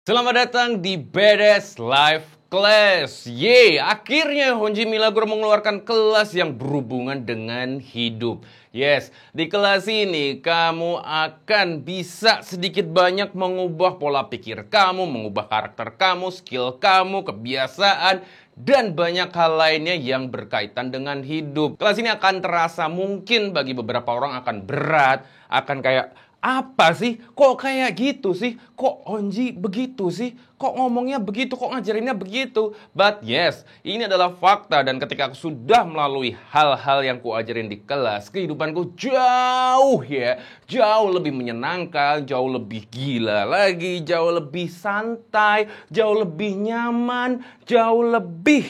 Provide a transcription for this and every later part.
Selamat datang di Badass Live Class. Akhirnya Honji Milagro mengeluarkan kelas yang berhubungan dengan hidup. Yes, di kelas ini kamu akan bisa sedikit banyak mengubah pola pikir kamu, mengubah karakter kamu, skill kamu, kebiasaan, dan banyak hal lainnya yang berkaitan dengan hidup. Kelas ini akan terasa mungkin bagi beberapa orang akan berat, akan kayak apa sih? Kok kayak gitu sih? Kok Honji begitu sih? Kok ngomongnya begitu? Kok ngajarinnya begitu? But yes, ini adalah fakta dan ketika aku sudah melalui hal-hal yang ku ajarin di kelas, kehidupanku jauh lebih menyenangkan, jauh lebih gila lagi, jauh lebih santai, jauh lebih nyaman, jauh lebih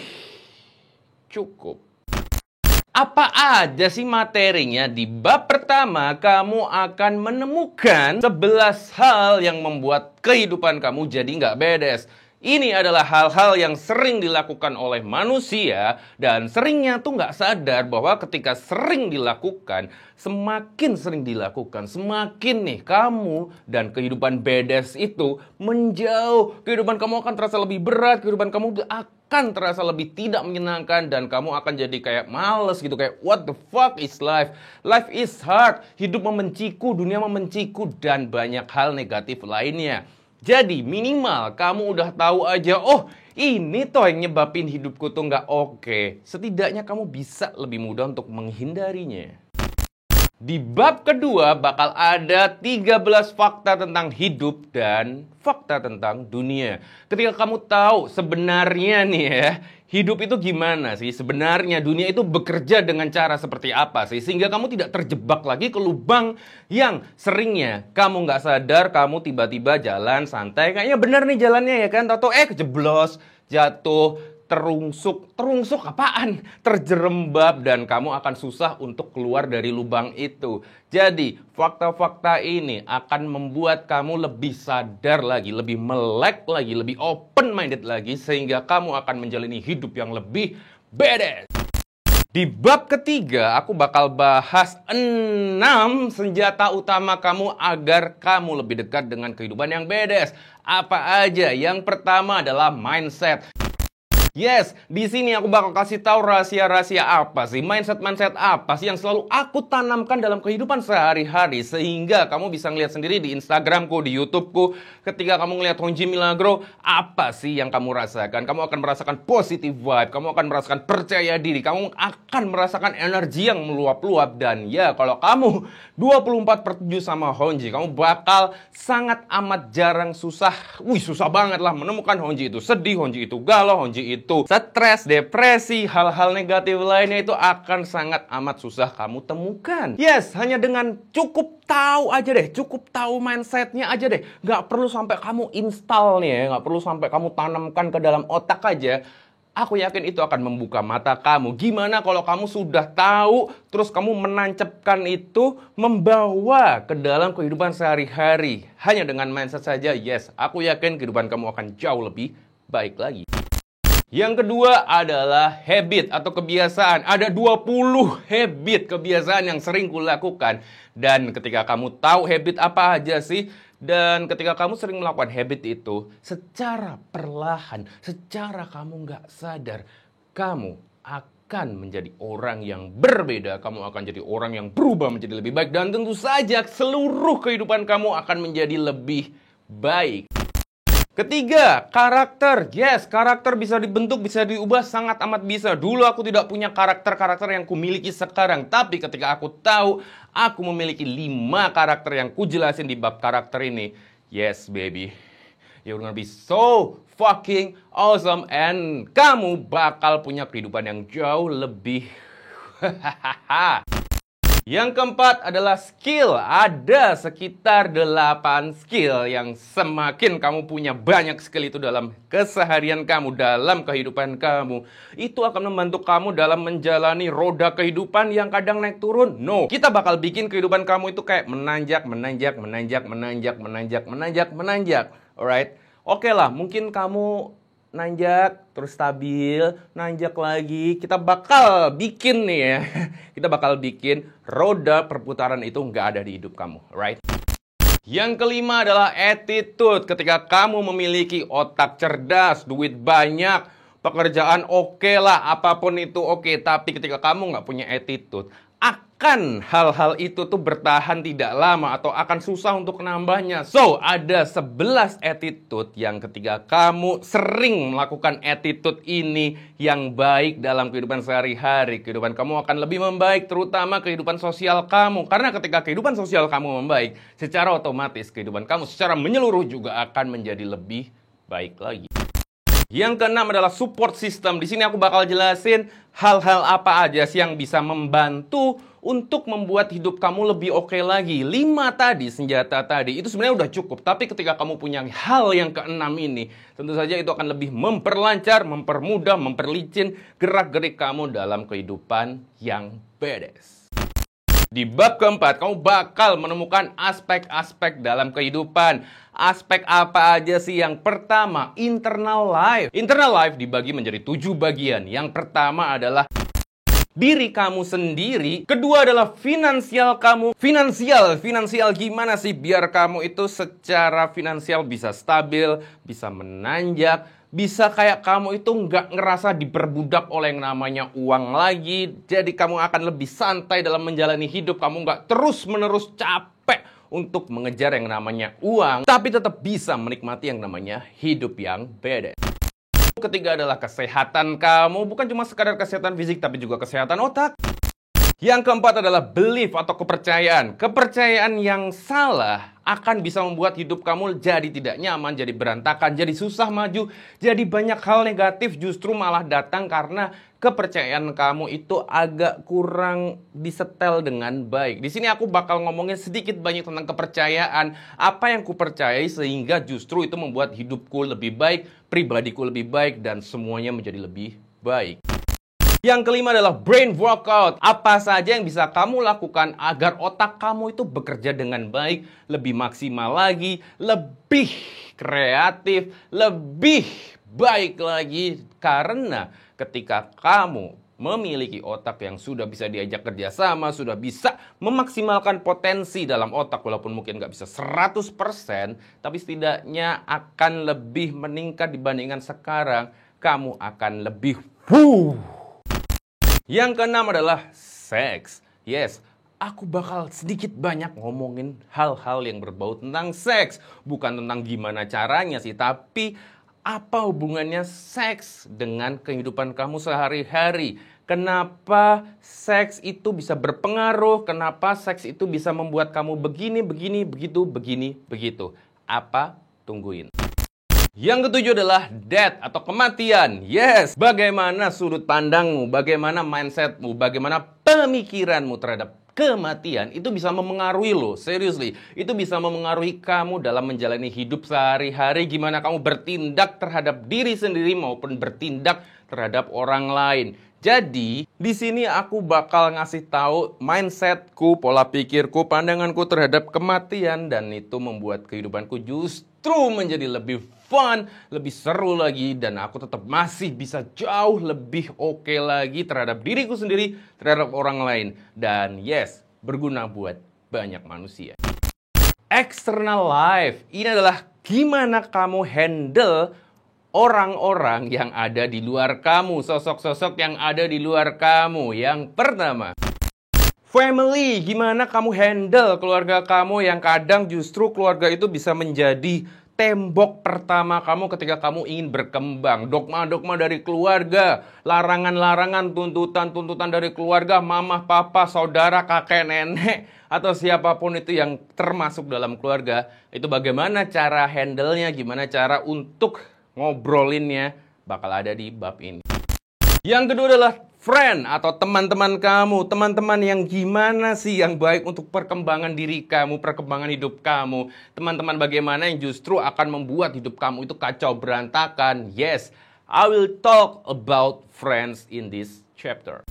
cukup. Apa aja sih materinya? Di bab pertama, kamu akan menemukan 11 hal yang membuat kehidupan kamu jadi nggak bedes. Ini adalah hal-hal yang sering dilakukan oleh manusia dan seringnya tuh nggak sadar bahwa ketika sering dilakukan, semakin sering dilakukan, semakin nih kamu dan kehidupan bedes itu menjauh. Kehidupan kamu akan terasa lebih berat, kehidupan kamu akan terasa lebih tidak menyenangkan dan kamu akan jadi kayak males gitu, kayak what the fuck is life? Life is hard, hidup membenciku, dunia membenciku, dan banyak hal negatif lainnya. Jadi minimal kamu udah tahu aja, oh ini toh yang nyebabin hidupku tuh nggak oke. Setidaknya kamu bisa lebih mudah untuk menghindarinya. Di bab kedua bakal ada 13 fakta tentang hidup dan fakta tentang dunia. Ketika kamu tahu sebenarnya nih ya, hidup itu gimana sih? Sebenarnya dunia itu bekerja dengan cara seperti apa sih? Sehingga kamu tidak terjebak lagi ke lubang yang seringnya kamu nggak sadar, kamu tiba-tiba jalan santai. Kayaknya bener nih jalannya ya kan? Tahu kejeblos, jatuh, terungsuk apaan? Terjerembab dan kamu akan susah untuk keluar dari lubang itu. Jadi, fakta-fakta ini akan membuat kamu lebih sadar lagi, lebih melek lagi, lebih open-minded lagi sehingga kamu akan menjalani hidup yang lebih badass. Di bab ketiga, aku bakal bahas 6 senjata utama kamu agar kamu lebih dekat dengan kehidupan yang badass. Apa aja? Yang pertama adalah mindset. Yes, di sini aku bakal kasih tahu rahasia-rahasia apa sih, mindset apa sih yang selalu aku tanamkan dalam kehidupan sehari-hari sehingga kamu bisa ngeliat sendiri di Instagramku, di YouTubeku. Ketika kamu ngeliat Honji Milagro, apa sih yang kamu rasakan? Kamu akan merasakan positive vibe, kamu akan merasakan percaya diri, kamu akan merasakan energi yang meluap-luap dan ya kalau kamu 24/7 sama Honji, kamu bakal sangat amat jarang susah banget lah menemukan Honji itu sedih, Honji itu galau, Honji itu stres, depresi, hal-hal negatif lainnya itu akan sangat amat susah kamu temukan. Yes, hanya dengan cukup tahu aja deh, cukup tahu mindsetnya aja deh. Nggak perlu sampai kamu install nih ya, nggak perlu sampai kamu tanamkan ke dalam otak aja. Aku yakin itu akan membuka mata kamu. Gimana kalau kamu sudah tahu, terus kamu menancapkan itu, membawa ke dalam kehidupan sehari-hari. Hanya dengan mindset saja, yes, aku yakin kehidupan kamu akan jauh lebih baik lagi. Yang kedua adalah habit atau kebiasaan. Ada 20 habit kebiasaan yang sering kulakukan. Dan ketika kamu tahu habit apa aja sih, dan ketika kamu sering melakukan habit itu, secara perlahan, secara kamu nggak sadar, kamu akan menjadi orang yang berbeda. Kamu akan jadi orang yang berubah menjadi lebih baik. Dan tentu saja seluruh kehidupan kamu akan menjadi lebih baik. Ketiga, karakter. Yes, karakter bisa dibentuk, bisa diubah, sangat amat bisa. Dulu aku tidak punya karakter-karakter yang kumiliki sekarang. Tapi ketika aku tahu, aku memiliki 5 karakter yang kujelasin di bab karakter ini. Yes, baby. You're gonna be so fucking awesome. And kamu bakal punya kehidupan yang jauh lebih Yang keempat adalah skill. Ada sekitar 8 skill yang semakin kamu punya banyak skill itu dalam keseharian kamu, dalam kehidupan kamu, itu akan membantu kamu dalam menjalani roda kehidupan yang kadang naik turun. No, kita bakal bikin kehidupan kamu itu kayak menanjak. Alright? Oke lah, mungkin kamu nanjak, terus stabil, nanjak lagi. Kita bakal bikin nih ya. Kita bakal bikin roda perputaran itu nggak ada di hidup kamu, right? Yang kelima adalah attitude. Ketika kamu memiliki otak cerdas, duit banyak, pekerjaan oke lah, apapun itu oke. Tapi ketika kamu nggak punya attitude, akan hal-hal itu tuh bertahan tidak lama atau akan susah untuk nambahnya. So, ada 11 attitude yang ketika kamu sering melakukan attitude ini yang baik dalam kehidupan sehari-hari, kehidupan kamu akan lebih membaik, terutama kehidupan sosial kamu. Karena ketika kehidupan sosial kamu membaik, secara otomatis kehidupan kamu secara menyeluruh juga akan menjadi lebih baik lagi. Yang keenam adalah support system. Di sini aku bakal jelasin hal-hal apa aja sih yang bisa membantu untuk membuat hidup kamu lebih oke lagi. 5 tadi, senjata tadi, itu sebenarnya udah cukup. Tapi ketika kamu punya hal yang keenam ini, tentu saja itu akan lebih memperlancar, mempermudah, memperlicin gerak-gerik kamu dalam kehidupan yang bedes. Di bab keempat, kamu bakal menemukan aspek-aspek dalam kehidupan. Aspek apa aja sih? Yang pertama, internal life. Internal life dibagi menjadi 7 bagian. Yang pertama adalah diri kamu sendiri. Kedua adalah finansial kamu. Finansial gimana sih biar kamu itu secara finansial bisa stabil, bisa menanjak, bisa kayak kamu itu nggak ngerasa diperbudak oleh yang namanya uang lagi. Jadi kamu akan lebih santai dalam menjalani hidup. Kamu nggak terus-menerus capek untuk mengejar yang namanya uang, tapi tetap bisa menikmati yang namanya hidup yang beda. Ketiga adalah kesehatan kamu. Bukan cuma sekadar kesehatan fisik, tapi juga kesehatan otak. Yang keempat adalah belief atau kepercayaan. Kepercayaan yang salah akan bisa membuat hidup kamu jadi tidak nyaman, jadi berantakan, jadi susah maju, jadi banyak hal negatif justru malah datang karena kepercayaan kamu itu agak kurang disetel dengan baik. Di sini aku bakal ngomongin sedikit banyak tentang kepercayaan. Apa yang kupercayai sehingga justru itu membuat hidupku lebih baik, pribadiku lebih baik, dan semuanya menjadi lebih baik. Yang kelima adalah brain workout. Apa saja yang bisa kamu lakukan agar otak kamu itu bekerja dengan baik, lebih maksimal lagi, lebih kreatif, lebih baik lagi. Karena ketika kamu memiliki otak yang sudah bisa diajak kerjasama, sudah bisa memaksimalkan potensi dalam otak, walaupun mungkin nggak bisa 100%, tapi setidaknya akan lebih meningkat dibandingkan sekarang. Kamu akan lebih Yang keenam adalah seks. Yes, aku bakal sedikit banyak ngomongin hal-hal yang berbau tentang seks. Bukan tentang gimana caranya sih, tapi apa hubungannya seks dengan kehidupan kamu sehari-hari. Kenapa seks itu bisa berpengaruh, kenapa seks itu bisa membuat kamu begini, begitu. Apa? Tungguin. Yang ketujuh adalah death atau kematian. Yes, bagaimana sudut pandangmu, bagaimana mindsetmu, bagaimana pemikiranmu terhadap kematian itu bisa memengaruhi lo. Seriously, itu bisa memengaruhi kamu dalam menjalani hidup sehari-hari. Gimana kamu bertindak terhadap diri sendiri maupun bertindak terhadap orang lain. Jadi, di sini aku bakal ngasih tahu mindsetku, pola pikirku, pandanganku terhadap kematian, dan itu membuat kehidupanku justru menjadi lebih fun, lebih seru lagi, dan aku tetap masih bisa jauh lebih oke lagi terhadap diriku sendiri, terhadap orang lain, dan yes, berguna buat banyak manusia. External life, ini adalah gimana kamu handle orang-orang yang ada di luar kamu, sosok-sosok yang ada di luar kamu. Yang pertama, family. Gimana kamu handle keluarga kamu yang kadang justru keluarga itu bisa menjadi tembok pertama kamu ketika kamu ingin berkembang. Dogma-dogma dari keluarga, larangan-larangan, tuntutan-tuntutan dari keluarga, mama, papa, saudara, kakek, nenek, atau siapapun itu yang termasuk dalam keluarga. Itu bagaimana cara handle-nya, gimana cara untuk ngobrolinnya, bakal ada di bab ini. Yang kedua adalah friend atau teman-teman kamu. Teman-teman yang gimana sih yang baik untuk perkembangan diri kamu, perkembangan hidup kamu. Teman-teman bagaimana yang justru akan membuat hidup kamu itu kacau berantakan. Yes, I will talk about friends in this chapter.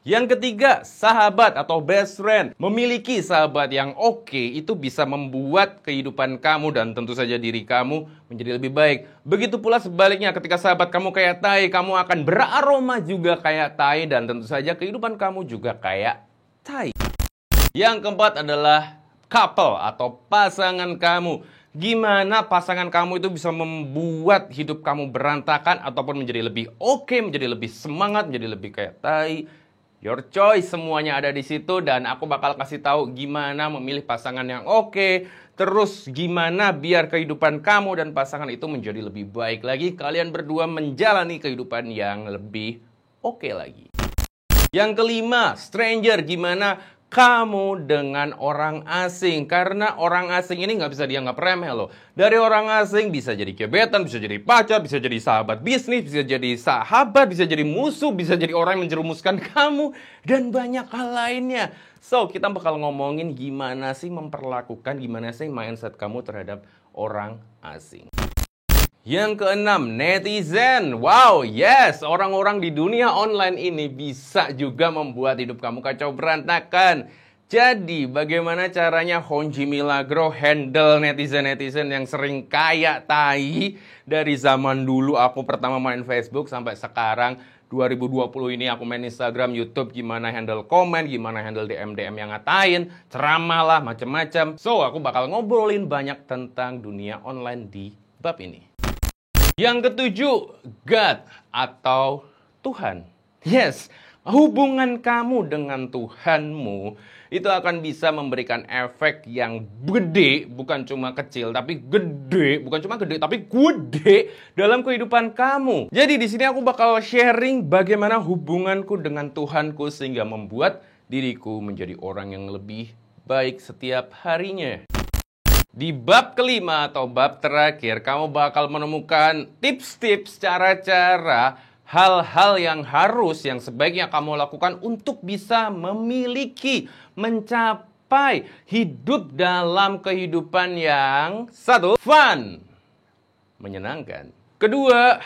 Yang ketiga, sahabat atau best friend. Memiliki sahabat yang oke itu bisa membuat kehidupan kamu dan tentu saja diri kamu menjadi lebih baik. Begitu pula sebaliknya, ketika sahabat kamu kayak tai, kamu akan beraroma juga kayak tai, dan tentu saja kehidupan kamu juga kayak tai. Yang keempat adalah couple atau pasangan kamu. Gimana pasangan kamu itu bisa membuat hidup kamu berantakan ataupun menjadi lebih oke, menjadi lebih semangat, menjadi lebih kayak tai. Your choice, semuanya ada di situ dan aku bakal kasih tahu gimana memilih pasangan yang oke. Terus gimana biar kehidupan kamu dan pasangan itu menjadi lebih baik lagi. Kalian berdua menjalani kehidupan yang lebih oke lagi. Yang kelima, stranger. Gimana kamu dengan orang asing? Karena orang asing ini nggak bisa dianggap remeh loh. Dari orang asing bisa jadi gebetan, bisa jadi pacar, bisa jadi sahabat bisnis, bisa jadi sahabat, bisa jadi musuh, bisa jadi orang yang menjerumuskan kamu, dan banyak hal lainnya. So, kita bakal ngomongin gimana sih memperlakukan, gimana sih mindset kamu terhadap orang asing. Yang keenam, netizen. Wow, yes, orang-orang di dunia online ini bisa juga membuat hidup kamu kacau berantakan. Jadi, bagaimana caranya Honji Milagro handle netizen-netizen yang sering kayak tai? Dari zaman dulu aku pertama main Facebook sampai sekarang 2020 ini aku main Instagram, YouTube, gimana handle komen, gimana handle DM-DM yang ngatain, ceramah lah, macem-macem. So, aku bakal ngobrolin banyak tentang dunia online di bab ini. Yang ketujuh, God atau Tuhan. Yes, hubungan kamu dengan Tuhanmu itu akan bisa memberikan efek yang gede, bukan cuma kecil, tapi gede, bukan cuma gede, tapi gede dalam kehidupan kamu. Jadi di sini aku bakal sharing bagaimana hubunganku dengan Tuhanku sehingga membuat diriku menjadi orang yang lebih baik setiap harinya. Di bab kelima atau bab terakhir, kamu bakal menemukan tips-tips, cara-cara, hal-hal yang sebaiknya kamu lakukan untuk bisa memiliki, mencapai hidup dalam kehidupan yang satu, fun, menyenangkan. Kedua,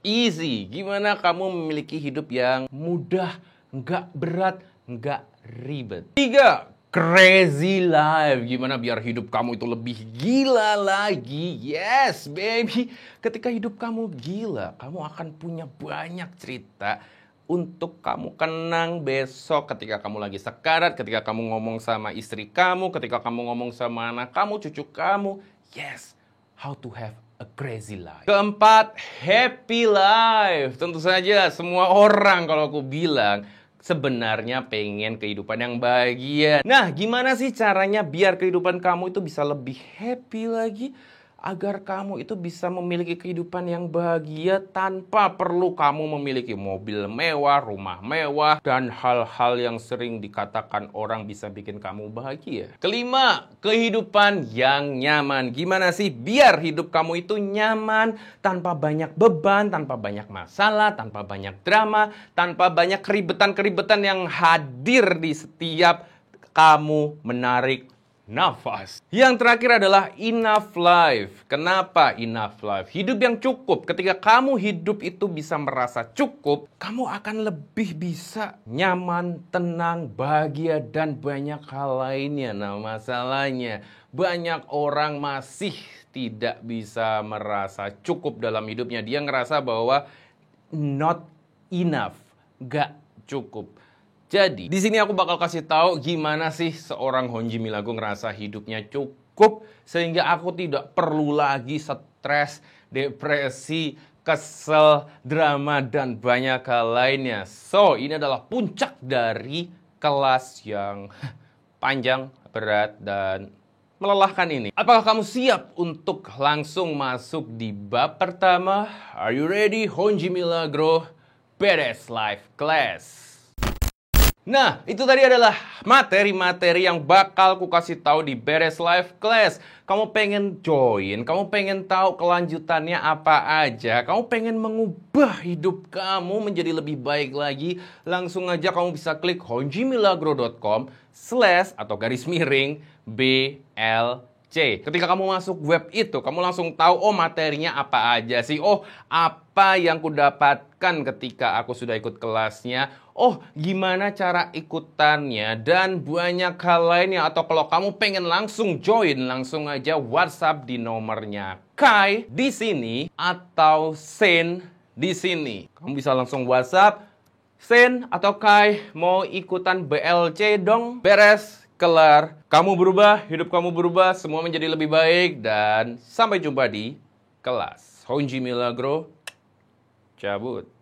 easy, gimana kamu memiliki hidup yang mudah, nggak berat, nggak ribet. Tiga, crazy life. Gimana biar hidup kamu itu lebih gila lagi. Yes, baby. Ketika hidup kamu gila, kamu akan punya banyak cerita untuk kamu kenang besok ketika kamu lagi sekarat, ketika kamu ngomong sama istri kamu, ketika kamu ngomong sama anak kamu, cucu kamu. Yes, how to have a crazy life. Keempat, happy life. Tentu saja semua orang kalau aku bilang sebenarnya pengen kehidupan yang bahagia. Nah, gimana sih caranya biar kehidupan kamu itu bisa lebih happy lagi? Agar kamu itu bisa memiliki kehidupan yang bahagia tanpa perlu kamu memiliki mobil mewah, rumah mewah, dan hal-hal yang sering dikatakan orang bisa bikin kamu bahagia. Kelima, kehidupan yang nyaman. Gimana sih biar hidup kamu itu nyaman, tanpa banyak beban, tanpa banyak masalah, tanpa banyak drama, tanpa banyak keribetan-keribetan yang hadir di setiap kamu menarik nafas. Yang terakhir adalah enough life. Kenapa enough life? Hidup yang cukup. Ketika kamu hidup itu bisa merasa cukup, kamu akan lebih bisa nyaman, tenang, bahagia, dan banyak hal lainnya. Nah, masalahnya banyak orang masih tidak bisa merasa cukup dalam hidupnya. Dia ngerasa bahwa not enough, gak cukup. Jadi, di sini aku bakal kasih tahu gimana sih seorang Honji Milagro ngerasa hidupnya cukup sehingga aku tidak perlu lagi stres, depresi, kesel, drama, dan banyak hal lainnya. So, ini adalah puncak dari kelas yang panjang, berat, dan melelahkan ini. Apakah kamu siap untuk langsung masuk di bab pertama? Are you ready, Honji Milagro Badass Life Class? Nah, itu tadi adalah materi-materi yang bakal ku kasih tahu di Badass Life Class. Kamu pengen join, kamu pengen tahu kelanjutannya apa aja, kamu pengen mengubah hidup kamu menjadi lebih baik lagi, langsung aja kamu bisa klik honjimilagro.com/BLC. Ketika kamu masuk web itu, kamu langsung tahu, oh materinya apa aja sih, oh apa yang ku dapatkan ketika aku sudah ikut kelasnya, oh gimana cara ikutannya, dan banyak hal lainnya. Atau kalau kamu pengen langsung join, langsung aja WhatsApp di nomornya Kai di sini atau Sen di sini. Kamu bisa langsung WhatsApp, Sen atau Kai mau ikutan BLC dong, beres. kelar. Kamu berubah, hidup kamu berubah, semua menjadi lebih baik. Dan sampai jumpa di kelas. Honji Milagro, cabut.